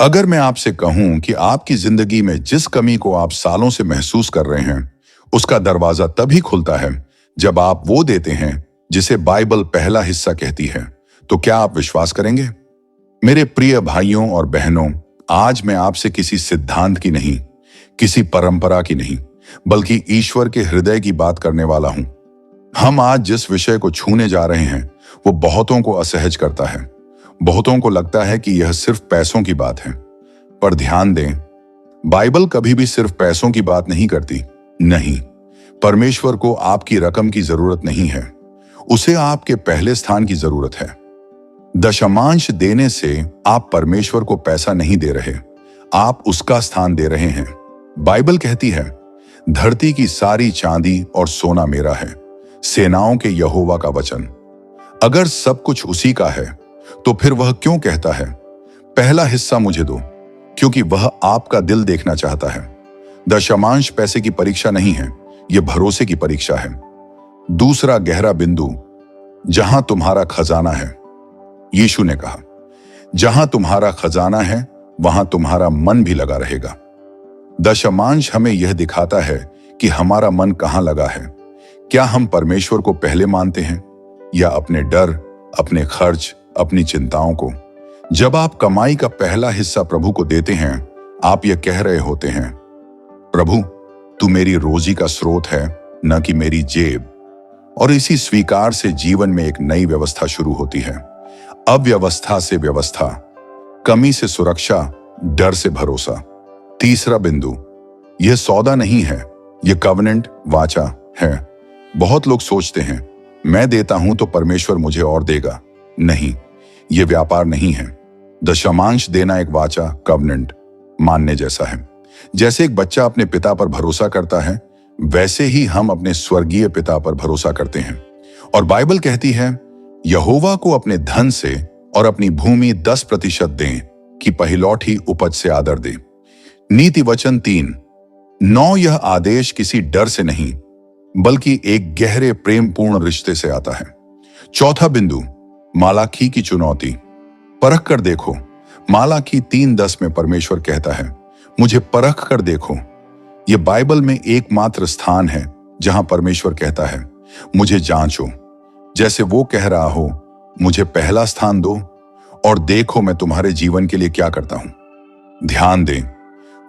अगर मैं आपसे कहूं कि आपकी जिंदगी में जिस कमी को आप सालों से महसूस कर रहे हैं, उसका दरवाजा तभी खुलता है जब आप वो देते हैं जिसे बाइबल पहला हिस्सा कहती है। तो क्या आप विश्वास करेंगे? मेरे प्रिय भाइयों और बहनों, आज मैं आपसे किसी सिद्धांत की नहीं, किसी परंपरा की नहीं, बल्कि ईश्वर के हृदय की बात करने वाला हूं। हम आज जिस विषय को छूने जा रहे हैं, वो बहुतों को असहज करता है। बहुतों को लगता है कि यह सिर्फ पैसों की बात है। पर ध्यान दें, बाइबल कभी भी सिर्फ पैसों की बात नहीं करती। नहीं, परमेश्वर को आपकी रकम की जरूरत नहीं है, उसे आपके पहले स्थान की जरूरत है। दशमांश देने से आप परमेश्वर को पैसा नहीं दे रहे, आप उसका स्थान दे रहे हैं। बाइबल कहती है, धरती की सारी चांदी और सोना मेरा है, सेनाओं के यहोवा का वचन। अगर सब कुछ उसी का है, तो फिर वह क्यों कहता है, पहला हिस्सा मुझे दो? क्योंकि वह आपका दिल देखना चाहता है। दशमांश पैसे की परीक्षा नहीं है, यह भरोसे की परीक्षा है। दूसरा गहरा बिंदु, जहां तुम्हारा खजाना है। यीशु ने कहा, जहां तुम्हारा खजाना है, वहां तुम्हारा मन भी लगा रहेगा। दशमांश हमें यह दिखाता है कि हमारा मन कहां लगा है। क्या हम परमेश्वर को पहले मानते हैं, या अपने डर, अपने खर्च, अपनी चिंताओं को? जब आप कमाई का पहला हिस्सा प्रभु को देते हैं, आप यह कह रहे होते हैं, प्रभु तू मेरी रोजी का स्रोत है, न कि मेरी जेब। और इसी स्वीकार से जीवन में एक नई व्यवस्था शुरू होती है। अव्यवस्था से व्यवस्था, कमी से सुरक्षा, डर से भरोसा। तीसरा बिंदु, यह सौदा नहीं है, यह कवनेंट, वाचा है। बहुत लोग सोचते हैं, मैं देता हूं तो परमेश्वर मुझे और देगा। नहीं, यह व्यापार नहीं है। दशमांश देना एक वाचा, कवनेंट मानने जैसा है। जैसे एक बच्चा अपने पिता पर भरोसा करता है, वैसे ही हम अपने स्वर्गीय पिता पर भरोसा करते हैं। और बाइबल कहती है, यहोवा को अपने धन से और अपनी भूमि 10% दें कि पहिलौठी उपज से आदर दे। नीति वचन 3:9 यह आदेश किसी डर से नहीं, बल्कि एक गहरे प्रेमपूर्ण रिश्ते से आता है। चौथा बिंदु, मालाखी की चुनौती। परख कर देखो। मालाखी 3:10 में परमेश्वर कहता है, मुझे परख कर देखो। यह बाइबल में एकमात्र स्थान है जहां परमेश्वर कहता है, मुझे जांचो। जैसे वो कह रहा हो, मुझे पहला स्थान दो और देखो मैं तुम्हारे जीवन के लिए क्या करता हूं। ध्यान दें,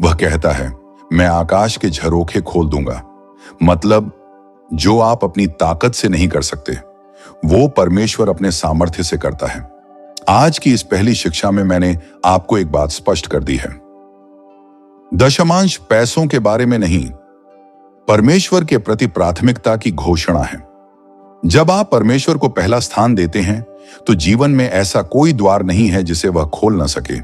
वह कहता है, मैं आकाश के झरोखे खोल दूंगा। मतलब, जो आप अपनी ताकत से नहीं कर सकते, वो परमेश्वर अपने सामर्थ्य से करता है। आज की इस पहली शिक्षा में मैंने आपको एक बात स्पष्ट कर दी है। दशमांश पैसों के बारे में नहीं, परमेश्वर के प्रति प्राथमिकता की घोषणा है। जब आप परमेश्वर को पहला स्थान देते हैं, तो जीवन में ऐसा कोई द्वार नहीं है जिसे वह खोल न सके।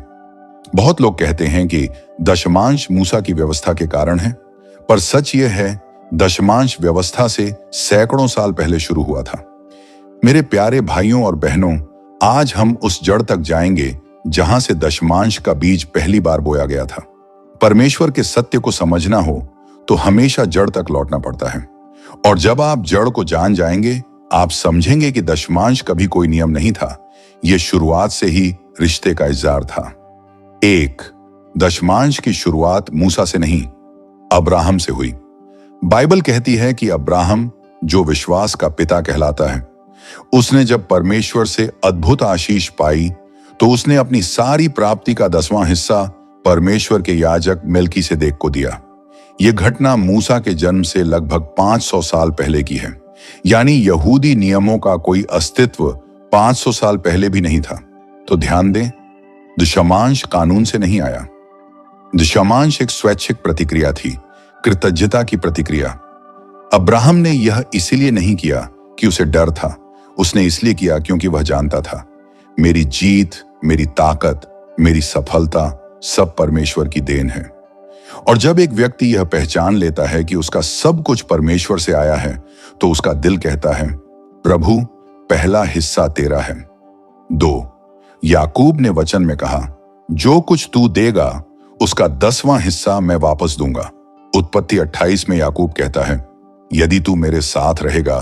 बहुत लोग कहते हैं कि दशमांश मूसा की व्यवस्था के कारण है, पर सच यह है, दशमांश व्यवस्था से सैकड़ों साल पहले शुरू हुआ था। मेरे प्यारे भाइयों और बहनों, आज हम उस जड़ तक जाएंगे जहां से दशमांश का बीज पहली बार बोया गया था। परमेश्वर के सत्य को समझना हो तो हमेशा जड़ तक लौटना पड़ता है। और जब आप जड़ को जान जाएंगे, आप समझेंगे कि दशमांश कभी कोई नियम नहीं था, यह शुरुआत से ही रिश्ते का इज़हार था। एक, दशमांश की शुरुआत मूसा से नहीं, अब्राहम से हुई। बाइबल कहती है कि अब्राहम, जो विश्वास का पिता कहलाता है, उसने जब परमेश्वर से अद्भुत आशीष पाई, तो उसने अपनी सारी प्राप्ति का 10वां हिस्सा परमेश्वर के याजक मेल्कीसेदेक को दिया। यह घटना मूसा के जन्म से लगभग 500 साल पहले की है। यानी यहूदी नियमों का कोई अस्तित्व 500 साल पहले भी नहीं था। तो ध्यान दें, दशमांश कानून से नहीं आया। दशमांश एक स्वैच्छिक प्रतिक्रिया थी, कृतज्ञता की प्रतिक्रिया। अब्राहम ने यह इसलिए नहीं किया कि उसे डर था, उसने इसलिए किया क्योंकि वह जानता था, मेरी जीत, मेरी ताकत, मेरी सफलता सब परमेश्वर की देन है। और जब एक व्यक्ति यह पहचान लेता है कि उसका सब कुछ परमेश्वर से आया है, तो उसका दिल कहता है, प्रभु पहला हिस्सा तेरा है। 2, याकूब ने वचन में कहा, जो कुछ तू देगा उसका 10वां हिस्सा मैं वापस दूंगा। उत्पत्ति 28 में याकूब कहता है, यदि तू मेरे साथ रहेगा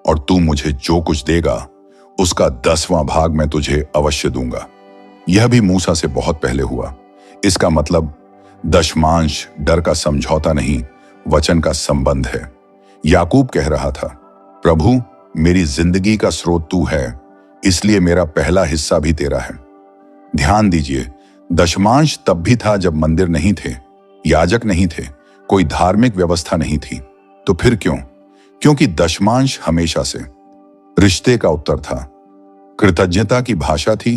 और तू मुझे जो कुछ देगा, उसका 10वां भाग मैं तुझे अवश्य दूंगा। यह भी मूसा से बहुत पहले हुआ। इसका मतलब दशमांश डर का समझौता नहीं, वचन का संबंध है। याकूब कह रहा था, प्रभु मेरी जिंदगी का स्रोत तू है, इसलिए मेरा पहला हिस्सा भी तेरा है। ध्यान दीजिए, दशमांश तब भी था जब मंदिर नहीं थे, याजक नहीं थे, कोई धार्मिक व्यवस्था नहीं थी। तो फिर क्यों? क्योंकि दशमांश हमेशा से रिश्ते का उत्तर था, कृतज्ञता की भाषा थी,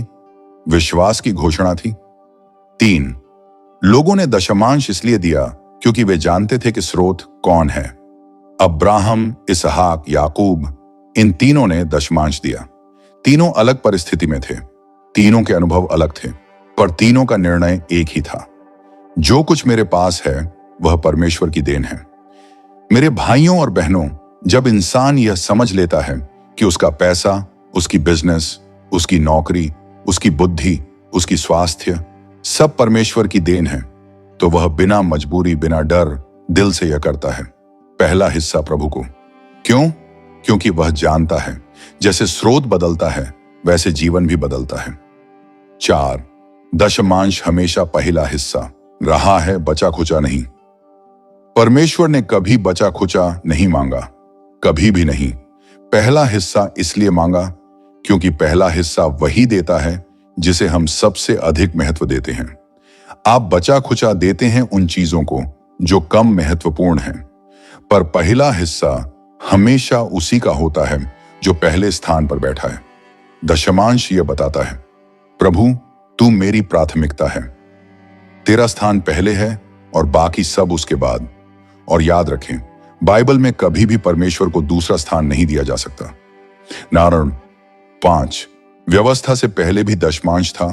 विश्वास की घोषणा थी। 3, लोगों ने दशमांश इसलिए दिया क्योंकि वे जानते थे कि स्रोत कौन है। अब्राहम, इसहाक, याकूब, इन तीनों ने दशमांश दिया। तीनों अलग परिस्थिति में थे, तीनों के अनुभव अलग थे, पर तीनों का निर्णय एक ही था, जो कुछ मेरे पास है वह परमेश्वर की देन है। मेरे भाइयों और बहनों, जब इंसान यह समझ लेता है कि उसका पैसा, उसकी बिजनेस, उसकी नौकरी, उसकी बुद्धि, उसकी स्वास्थ्य सब परमेश्वर की देन है, तो वह बिना मजबूरी, बिना डर, दिल से यह करता है, पहला हिस्सा प्रभु को। क्यों? क्योंकि वह जानता है जैसे स्रोत बदलता है वैसे जीवन भी बदलता है। 4, दशमांश हमेशा पहला हिस्सा रहा है, बचा खुचा नहीं। परमेश्वर ने कभी बचा खुचा नहीं मांगा, कभी भी नहीं। पहला हिस्सा इसलिए मांगा क्योंकि पहला हिस्सा वही देता है जिसे हम सबसे अधिक महत्व देते हैं। आप बचा खुचा देते हैं उन चीजों को जो कम महत्वपूर्ण हैं, पर पहला हिस्सा हमेशा उसी का होता है जो पहले स्थान पर बैठा है। दशमांश यह बताता है, प्रभु तू मेरी प्राथमिकता है, तेरा स्थान पहले है और बाकी सब उसके बाद। और याद रखें, बाइबल में कभी भी परमेश्वर को दूसरा स्थान नहीं दिया जा सकता। नारण 5, व्यवस्था से पहले भी दशमांश था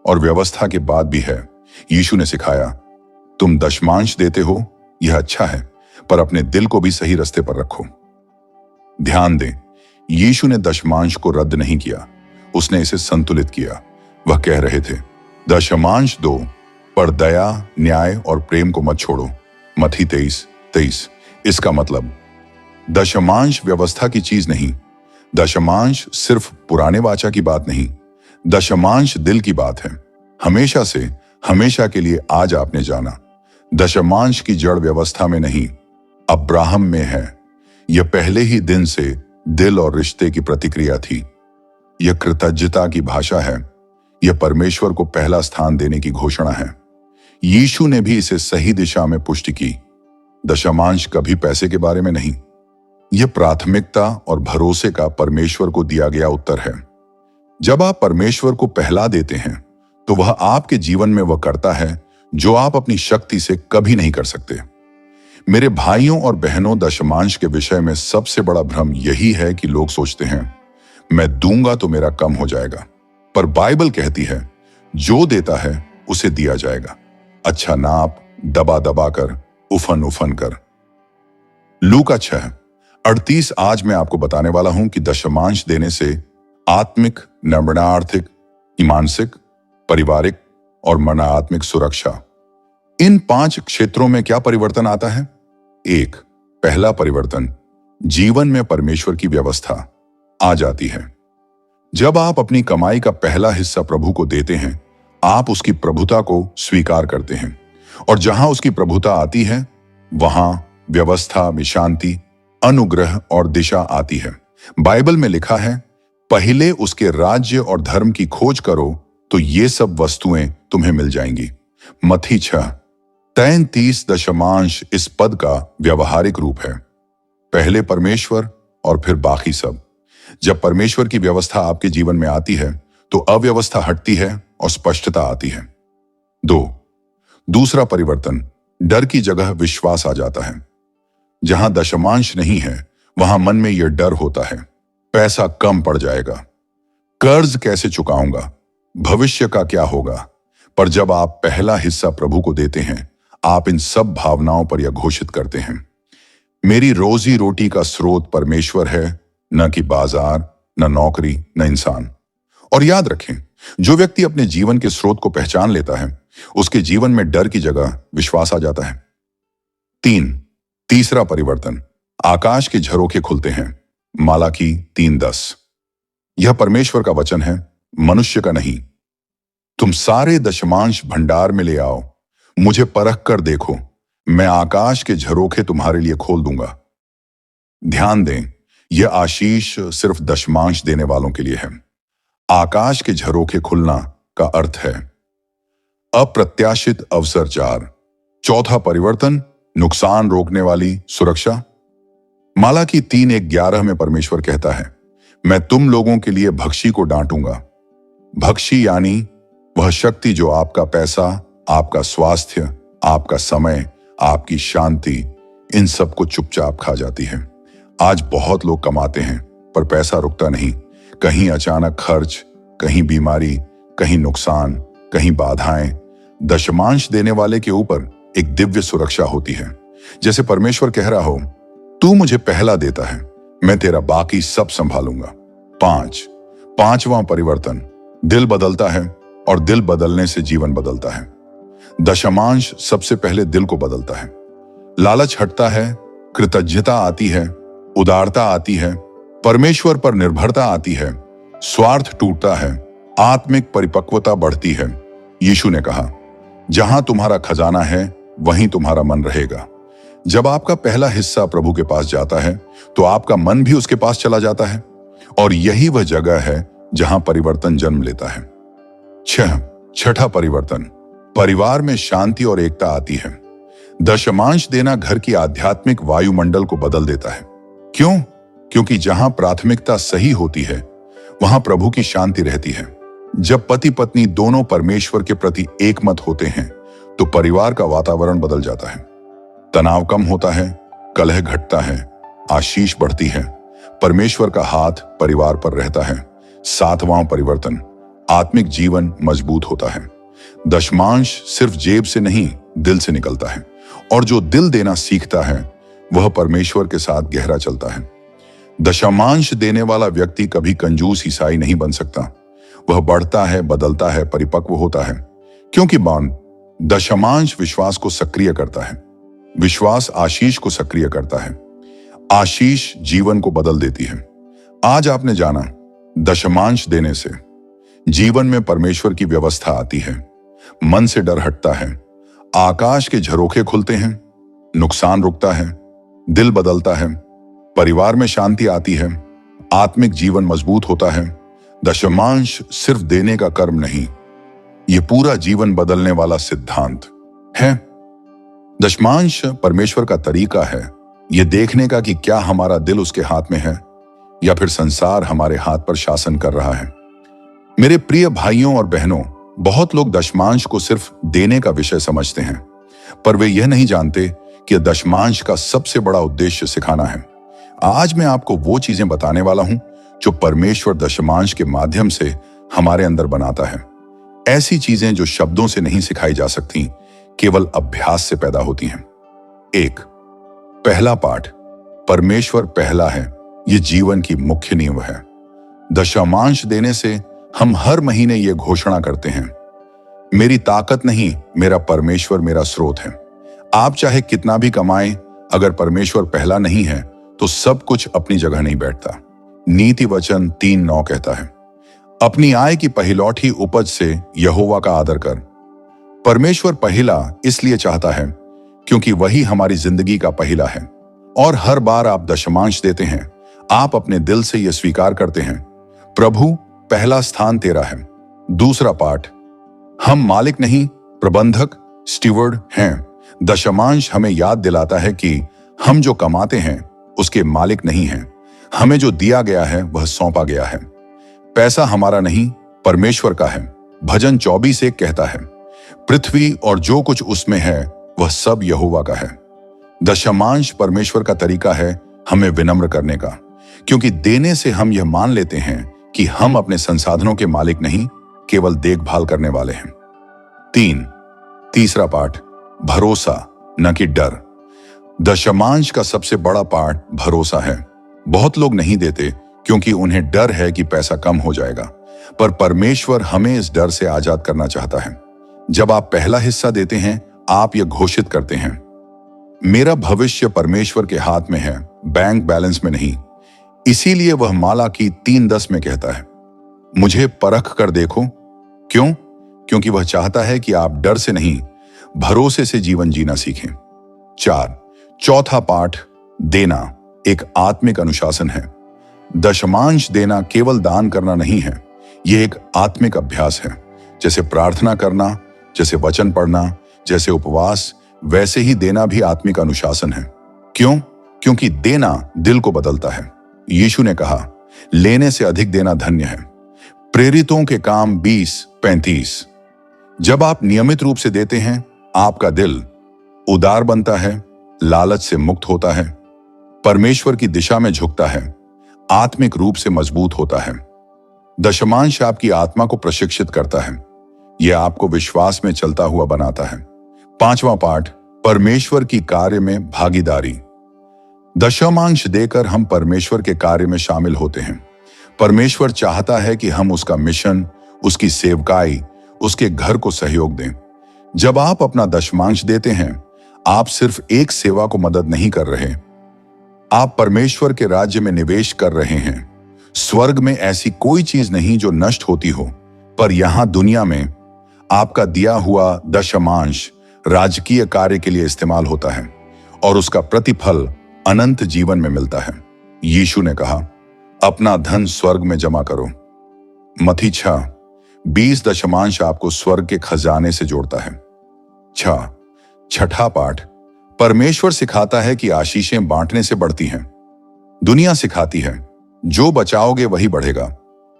और व्यवस्था के बाद भी है। यीशु ने सिखाया, तुम दशमांश देते हो, यह अच्छा है, पर अपने दिल को भी सही रास्ते पर रखो। ध्यान दें, यीशु ने दशमांश को रद्द नहीं किया, उसने इसे संतुलित किया। वह कह रहे थे, दशमांश दो, पर दया, न्याय और प्रेम को मत छोड़ो। मत्ती 23:23। इसका मतलब दशमांश व्यवस्था की चीज नहीं, दशमांश सिर्फ पुराने वाचा की बात नहीं, दशमांश दिल की बात है। हमेशा से, हमेशा के लिए आज आपने जाना, दशमांश की जड़ व्यवस्था में नहीं, अब्राहम में है। यह पहले ही दिन से दिल और रिश्ते की प्रतिक्रिया थी। यह कृतज्ञता की भाषा है, यह परमेश्वर को पहला स्थान देने की घोषणा है। यीशु ने भी इसे सही दिशा में पुष्टि की। दशमांश कभी पैसे के बारे में नहीं, यह प्राथमिकता और भरोसे का परमेश्वर को दिया गया उत्तर है। जब आप परमेश्वर को पहला देते हैं तो वह आपके जीवन में वह करता है जो आप अपनी शक्ति से कभी नहीं कर सकते। मेरे भाइयों और बहनों, दशमांश के विषय में सबसे बड़ा भ्रम यही है कि लोग सोचते हैं, मैं दूंगा तो मेरा कम हो जाएगा। पर बाइबल कहती है, जो देता है उसे दिया जाएगा, अच्छा नाप, दबा दबा कर, उफन उफन कर। लूका 6:38। आज मैं आपको बताने वाला हूं कि दशमांश देने से आत्मिक, नम्रणार्थिक, मानसिक, पारिवारिक और मनात्मिक सुरक्षा, इन 5 क्षेत्रों में क्या परिवर्तन आता है। 1, पहला परिवर्तन, जीवन में परमेश्वर की व्यवस्था आ जाती है। जब आप अपनी कमाई का पहला हिस्सा प्रभु को देते हैं, आप उसकी प्रभुता को स्वीकार करते हैं, और जहां उसकी प्रभुता आती है वहां व्यवस्था में शांति, अनुग्रह और दिशा आती है। बाइबल में लिखा है, पहले उसके राज्य और धर्म की खोज करो तो ये सब वस्तुएं तुम्हें मिल जाएंगी। मत्ती 6:33। दशमांश इस पद का व्यवहारिक रूप है, पहले परमेश्वर और फिर बाकी सब। जब परमेश्वर की व्यवस्था आपके जीवन में आती है तो अव्यवस्था हटती है और स्पष्टता आती है। 2, दूसरा परिवर्तन, डर की जगह विश्वास आ जाता है। जहां दशमांश नहीं है वहां मन में यह डर होता है, पैसा कम पड़ जाएगा, कर्ज कैसे चुकाऊंगा, भविष्य का क्या होगा। पर जब आप पहला हिस्सा प्रभु को देते हैं, आप इन सब भावनाओं पर यह घोषित करते हैं, मेरी रोजी रोटी का स्रोत परमेश्वर है, न कि बाजार, न नौकरी, न इंसान। और याद रखें, जो व्यक्ति अपने जीवन के स्रोत को पहचान लेता है, उसके जीवन में डर की जगह विश्वास आ जाता है। 3, तीसरा परिवर्तन, आकाश के झरोखे खुलते हैं। मालाकी 3:10। यह परमेश्वर का वचन है, मनुष्य का नहीं। तुम सारे दशमांश भंडार में ले आओ, मुझे परख कर देखो, मैं आकाश के झरोखे तुम्हारे लिए खोल दूंगा। ध्यान दें, यह आशीष सिर्फ दशमांश देने वालों के लिए है। आकाश के झरोखे खुलना का अर्थ है अप्रत्याशित अवसर। चार, चौथा परिवर्तन, नुकसान रोकने वाली सुरक्षा। मालाकी 3:11 में परमेश्वर कहता है, मैं तुम लोगों के लिए भक्षी को डांटूंगा। भक्षी यानी वह शक्ति जो आपका पैसा, आपका स्वास्थ्य, आपका समय, आपकी शांति, इन सब को चुपचाप खा जाती है। आज बहुत लोग कमाते हैं पर पैसा रुकता नहीं। कहीं अचानक खर्च, कहीं बीमारी, कहीं नुकसान, कहीं बाधाएं। दशमांश देने वाले के ऊपर एक दिव्य सुरक्षा होती है, जैसे परमेश्वर कह रहा हो, तू मुझे पहला देता है, मैं तेरा बाकी सब संभालूंगा। पांचवां परिवर्तन, दिल बदलता है और दिल बदलने से जीवन बदलता है। दशमांश सबसे पहले दिल को बदलता है। लालच हटता है, कृतज्ञता आती है, उदारता आती है, परमेश्वर पर निर्भरता आती है, स्वार्थ टूटता है, आत्मिक परिपक्वता बढ़ती है। यीशु ने कहा, जहां तुम्हारा खजाना है वहीं तुम्हारा मन रहेगा। जब आपका पहला हिस्सा प्रभु के पास जाता है तो आपका मन भी उसके पास चला जाता है, और यही वह जगह है जहां परिवर्तन जन्म लेता है। छठा परिवर्तन, परिवार में शांति और एकता आती है। दशमांश देना घर की आध्यात्मिक वायुमंडल को बदल देता है। क्यों? क्योंकि जहां प्राथमिकता सही होती है वहां प्रभु की शांति रहती है। जब पति पत्नी दोनों परमेश्वर के प्रति एकमत होते हैं तो परिवार का वातावरण बदल जाता है। तनाव कम होता है, कलह घटता है, आशीष बढ़ती है, परमेश्वर का हाथ परिवार पर रहता है। सातवां परिवर्तन, आत्मिक जीवन मजबूत होता है। दशमांश सिर्फ जेब से नहीं, दिल से निकलता है, और जो दिल देना सीखता है वह परमेश्वर के साथ गहरा चलता है। दशमांश देने वाला व्यक्ति कभी कंजूस ईसाई नहीं बन सकता। वह बढ़ता है, बदलता है, परिपक्व होता है, क्योंकि दशमांश विश्वास को सक्रिय करता है। विश्वास आशीष को सक्रिय करता है। आशीष जीवन को बदल देती है। आज आपने जाना, दशमांश देने से जीवन में परमेश्वर की व्यवस्था आती है, मन से डर हटता है, आकाश के झरोखे खुलते हैं, नुकसान रुकता है, दिल बदलता है, परिवार में शांति आती है, आत्मिक जीवन मजबूत होता है। दशमांश सिर्फ देने का कर्म नहीं, यह पूरा जीवन बदलने वाला सिद्धांत है। दशमांश परमेश्वर का तरीका है यह देखने का कि क्या हमारा दिल उसके हाथ में है या फिर संसार हमारे हाथ पर शासन कर रहा है। मेरे प्रिय भाइयों और बहनों, बहुत लोग दशमांश को सिर्फ देने का विषय समझते हैं, पर वे यह नहीं जानते कि दशमांश का सबसे बड़ा उद्देश्य सिखाना है। आज मैं आपको वो चीजें बताने वाला हूं जो परमेश्वर दशमांश के माध्यम से हमारे अंदर बनाता है। ऐसी चीजें जो शब्दों से नहीं सिखाई जा सकती, केवल अभ्यास से पैदा होती हैं। पहला पाठ, परमेश्वर पहला है, यह जीवन की मुख्य नींव है। दशमांश देने से हम हर महीने ये घोषणा करते हैं, मेरी ताकत नहीं, मेरा परमेश्वर मेरा स्रोत है। आप चाहे कितना भी कमाएं, अगर परमेश्वर पहला नहीं है तो सब कुछ अपनी जगह नहीं बैठता। नीति वचन 3:9 कहता है, अपनी आय की पहिलौठी उपज से यहोवा का आदर कर। परमेश्वर पहला इसलिए चाहता है क्योंकि वही हमारी जिंदगी का पहला है, और हर बार आप दशमांश देते हैं, आप अपने दिल से यह स्वीकार करते हैं, प्रभु पहला स्थान तेरा है। दूसरा पाठ, हम मालिक नहीं, प्रबंधक, स्टीवर्ड हैं। दशमांश हमें याद दिलाता है कि हम जो कमाते हैं उसके मालिक नहीं हैं। हमें जो दिया गया है वह सौंपा गया है। पैसा हमारा नहीं, परमेश्वर का है। भजन 24:1 कहता है, पृथ्वी और जो कुछ उसमें है वह सब यहोवा का है। दशमांश परमेश्वर का तरीका है हमें विनम्र करने का, क्योंकि देने से हम यह मान लेते हैं कि हम अपने संसाधनों के मालिक नहीं, केवल देखभाल करने वाले हैं। तीसरा पाठ, भरोसा न कि डर। दशमांश का सबसे बड़ा पाठ भरोसा है। बहुत लोग नहीं देते क्योंकि उन्हें डर है कि पैसा कम हो जाएगा, पर परमेश्वर हमें इस डर से आजाद करना चाहता है। जब आप पहला हिस्सा देते हैं, आप यह घोषित करते हैं, मेरा भविष्य परमेश्वर के हाथ में है, बैंक बैलेंस में नहीं। इसीलिए वह मालाकी 3:10 में कहता है, मुझे परख कर देखो। क्यों? क्योंकि वह चाहता है कि आप डर से नहीं, भरोसे से जीवन जीना सीखें। 4, चौथा पाठ, देना एक आत्मिक अनुशासन है। दशमांश देना केवल दान करना नहीं है, यह एक आत्मिक अभ्यास है। जैसे प्रार्थना करना, जैसे वचन पढ़ना, जैसे उपवास, वैसे ही देना भी आत्मिक अनुशासन है। क्यों? क्योंकि देना दिल को बदलता है। यीशु ने कहा, लेने से अधिक देना धन्य है। प्रेरितों के काम 20:35। जब आप नियमित रूप से देते हैं, आपका दिल उदार बनता है, लालच से मुक्त होता है, परमेश्वर की दिशा में झुकता है, आत्मिक रूप से मजबूत होता है। दशमांश आपकी आत्मा को प्रशिक्षित करता है, यह आपको विश्वास में चलता हुआ बनाता है। 5वां पाठ, परमेश्वर की कार्य में भागीदारी। दशमांश देकर हम परमेश्वर के कार्य में शामिल होते हैं। परमेश्वर चाहता है कि हम उसका मिशन, उसकी सेवकाई, उसके घर को सहयोग दें। जब आप अपना दशमांश देते हैं, आप सिर्फ एक सेवा को मदद नहीं कर रहे, आप परमेश्वर के राज्य में निवेश कर रहे हैं। स्वर्ग में ऐसी कोई चीज नहीं जो नष्ट होती हो, पर यहां दुनिया में आपका दिया हुआ दशमांश राजकीय कार्य के लिए इस्तेमाल होता है और उसका प्रतिफल अनंत जीवन में मिलता है। यीशु ने कहा, अपना धन स्वर्ग में जमा करो। मत्ती 6:20 दशमांश आपको स्वर्ग के खजाने से जोड़ता है। छठा पाठ, परमेश्वर सिखाता है कि आशीषें बांटने से बढ़ती हैं। दुनिया सिखाती है जो बचाओगे वही बढ़ेगा,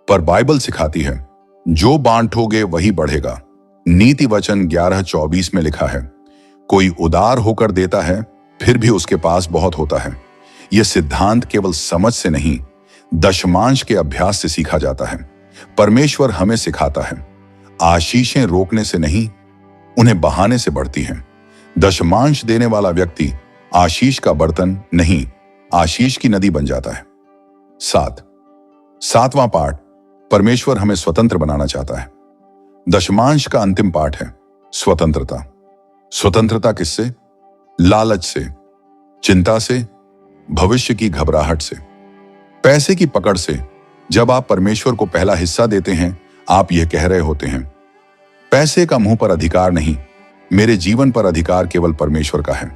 पर बाइबल सिखाती है जो बांटोगे वही बढ़ेगा। नीति वचन 11:24 में लिखा है, कोई उदार होकर देता है, फिर भी उसके पास बहुत होता है। यह सिद्धांत केवल समझ से नहीं, दशमांश के अभ्यास से सीखा जाता है। परमेश्वर हमें सिखाता है, आशीषें रोकने से नहीं, उन्हें बहाने से बढ़ती हैं। दशमांश देने वाला व्यक्ति आशीष का बर्तन नहीं, आशीष की नदी बन जाता है। 7वां पाठ, परमेश्वर हमें स्वतंत्र बनाना चाहता है। दशमांश का अंतिम पाठ है स्वतंत्रता। स्वतंत्रता किससे? लालच से, चिंता से, भविष्य की घबराहट से, पैसे की पकड़ से। जब आप परमेश्वर को पहला हिस्सा देते हैं, आप यह कह रहे होते हैं, पैसे का मुंह पर अधिकार नहीं, मेरे जीवन पर अधिकार केवल परमेश्वर का है।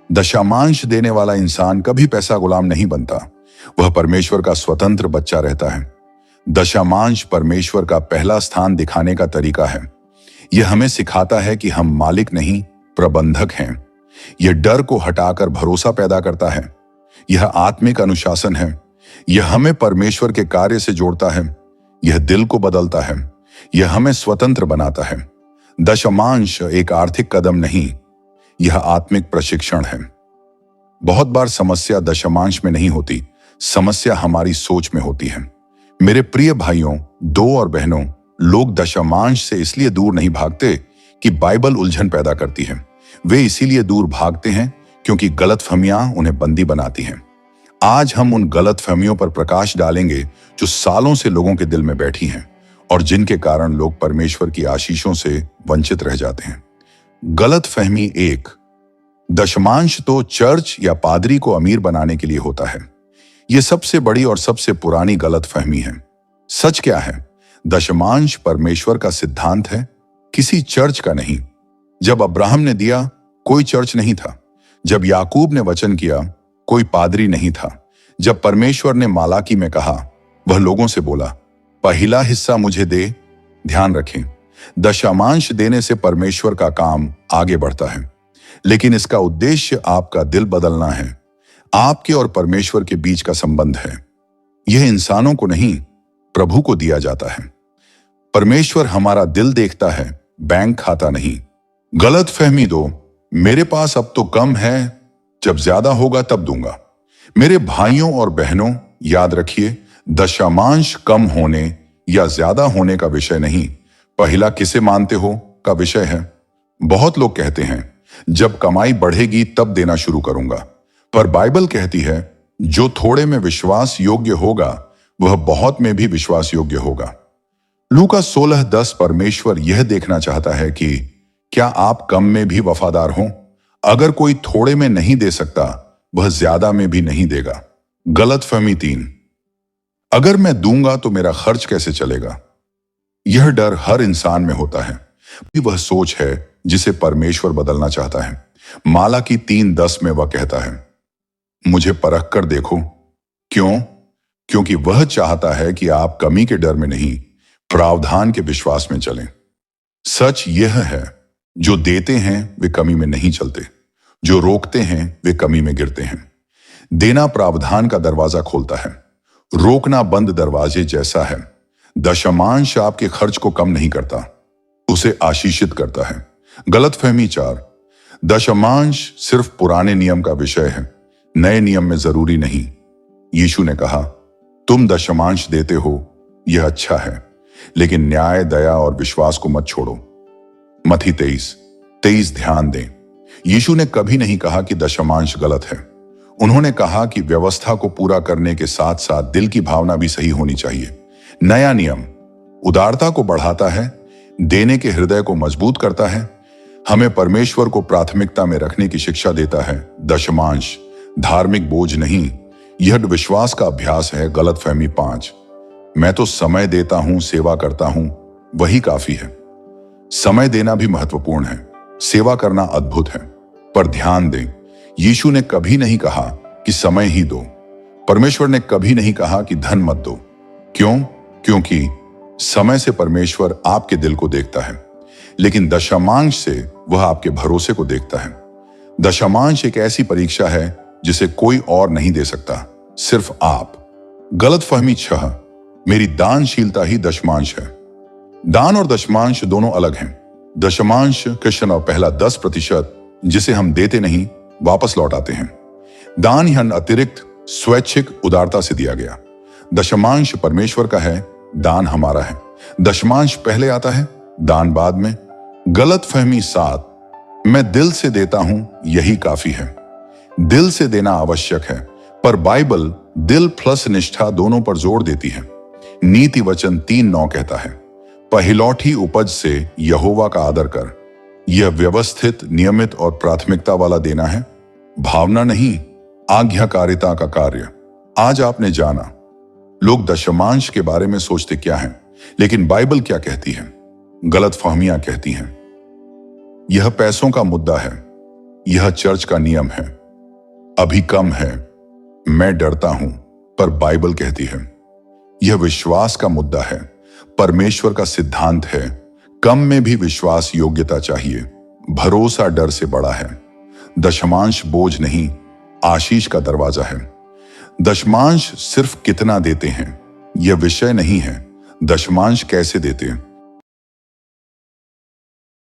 दशमांश देने वाला इंसान कभी पैसा गुलाम नहीं बनता, वह परमेश्वर का स्वतंत्र बच्चा रहता है। दशमांश परमेश्वर का पहला स्थान दिखाने का तरीका है। यह हमें सिखाता है कि हम मालिक नहीं, प्रबंधक हैं। यह डर को हटाकर भरोसा पैदा करता है। यह आत्मिक अनुशासन है। यह हमें परमेश्वर के कार्य से जोड़ता है। यह दिल को बदलता है। यह हमें स्वतंत्र बनाता है। दशमांश एक आर्थिक कदम नहीं, यह आत्मिक प्रशिक्षण है। बहुत बार समस्या दशमांश में नहीं होती, समस्या हमारी सोच में होती है। मेरे प्रिय भाइयों, दो और बहनों, लोग दशमांश से इसलिए दूर नहीं भागते कि बाइबल उलझन पैदा करती है। वे इसीलिए दूर भागते हैं क्योंकि गलतफहमियां उन्हें बंदी बनाती हैं। आज हम उन गलतफहमियों पर प्रकाश डालेंगे जो सालों से लोगों के दिल में बैठी हैं और जिनके कारण लोग परमेश्वर की आशीषों से वंचित रह जाते हैं। गलतफहमी 1, दशमांश तो चर्च या पादरी को अमीर बनाने के लिए होता है। यह सबसे बड़ी और सबसे पुरानी गलतफहमी है। सच क्या है? दशमांश परमेश्वर का सिद्धांत है, किसी चर्च का नहीं। जब अब्राहम ने दिया, कोई चर्च नहीं था। जब याकूब ने वचन किया, कोई पादरी नहीं था। जब परमेश्वर ने मालाकी में कहा, वह लोगों से बोला, पहला हिस्सा मुझे दे। ध्यान रखें, दशमांश देने से परमेश्वर का काम आगे बढ़ता है, लेकिन इसका उद्देश्य आपका दिल बदलना है। आपके और परमेश्वर के बीच का संबंध है। यह इंसानों को नहीं, प्रभु को दिया जाता है। परमेश्वर हमारा दिल देखता है, बैंक खाता नहीं। गलतफहमी 2, मेरे पास अब तो कम है, जब ज्यादा होगा तब दूंगा। मेरे भाइयों और बहनों, याद रखिए, दशमांश कम होने या ज्यादा होने का विषय नहीं, पहला किसे मानते हो का विषय है। बहुत लोग कहते हैं, जब कमाई बढ़ेगी तब देना शुरू करूंगा, पर बाइबल कहती है, जो थोड़े में विश्वास योग्य होगा वह बहुत में भी विश्वास योग्य होगा। लूका 16:10, परमेश्वर यह देखना चाहता है कि क्या आप कम में भी वफादार हों। अगर कोई थोड़े में नहीं दे सकता, वह ज्यादा में भी नहीं देगा। गलतफहमी 3, अगर मैं दूंगा तो मेरा खर्च कैसे चलेगा। यह डर हर इंसान में होता है। वह सोच है जिसे परमेश्वर बदलना चाहता है। मालाकी 3:10 में वह कहता है, मुझे परख कर देखो। क्यों? क्योंकि वह चाहता है कि आप कमी के डर में नहीं, प्रावधान के विश्वास में चलें। सच यह है, जो देते हैं वे कमी में नहीं चलते, जो रोकते हैं वे कमी में गिरते हैं। देना प्रावधान का दरवाजा खोलता है, रोकना बंद दरवाजे जैसा है। दशमांश आपके खर्च को कम नहीं करता, उसे आशीषित करता है। गलतफहमी 4, दशमांश सिर्फ पुराने नियम का विषय है, नए नियम में जरूरी नहीं। यीशु ने कहा, तुम दशमांश देते हो, यह अच्छा है, लेकिन न्याय, दया और विश्वास को मत छोड़ो। मत्ती 23:23 ध्यान दें, यीशु ने कभी नहीं कहा कि दशमांश गलत है। उन्होंने कहा कि व्यवस्था को पूरा करने के साथ साथ दिल की भावना भी सही होनी चाहिए। नया नियम उदारता को बढ़ाता है, देने के हृदय को मजबूत करता है, हमें परमेश्वर को प्राथमिकता में रखने की शिक्षा देता है। दशमांश धार्मिक बोझ नहीं, यह विश्वास का अभ्यास है। गलतफहमी 5, मैं तो समय देता हूं, सेवा करता हूं, वही काफी है। समय देना भी महत्वपूर्ण है, सेवा करना अद्भुत है, पर ध्यान दें, यीशु ने कभी नहीं कहा कि समय ही दो। परमेश्वर ने कभी नहीं कहा कि धन मत दो। क्यों? क्योंकि समय से परमेश्वर आपके दिल को देखता है, लेकिन दशमांश से वह आपके भरोसे को देखता है। दशमांश एक ऐसी परीक्षा है जिसे कोई और नहीं दे सकता, सिर्फ आप। गलतफहमी 6, मेरी दानशीलता ही दशमांश है। दान और दशमांश दोनों अलग हैं। दशमांश कृष्ण और पहला 10% जिसे हम देते नहीं, वापस लौटाते हैं। दान यह अतिरिक्त स्वैच्छिक उदारता से दिया गया। दशमांश परमेश्वर का है, दान हमारा है। दशमांश पहले आता है, दान बाद में। गलतफहमी 7, मैं दिल से देता हूं, यही काफी है। दिल से देना आवश्यक है, पर बाइबल दिल प्लस निष्ठा दोनों पर जोर देती है। नीति वचन 3:9 कहता है, पहिलौठी उपज से यहोवा का आदर कर। यह व्यवस्थित, नियमित और प्राथमिकता वाला देना है, भावना नहीं, आज्ञाकारिता का कार्य। आज आपने जाना, लोग दशमांश के बारे में सोचते क्या हैं, लेकिन बाइबल क्या कहती है? गलतफहमियां कहती हैं, यह पैसों का मुद्दा है, यह चर्च का नियम है, अभी कम है, मैं डरता हूं। पर बाइबल कहती है, यह विश्वास का मुद्दा है, परमेश्वर का सिद्धांत है। कम में भी विश्वास योग्यता चाहिए, भरोसा डर से बड़ा है। दशमांश बोझ नहीं, आशीष का दरवाजा है। दशमांश सिर्फ कितना देते हैं यह विषय नहीं है, दशमांश कैसे देते हैं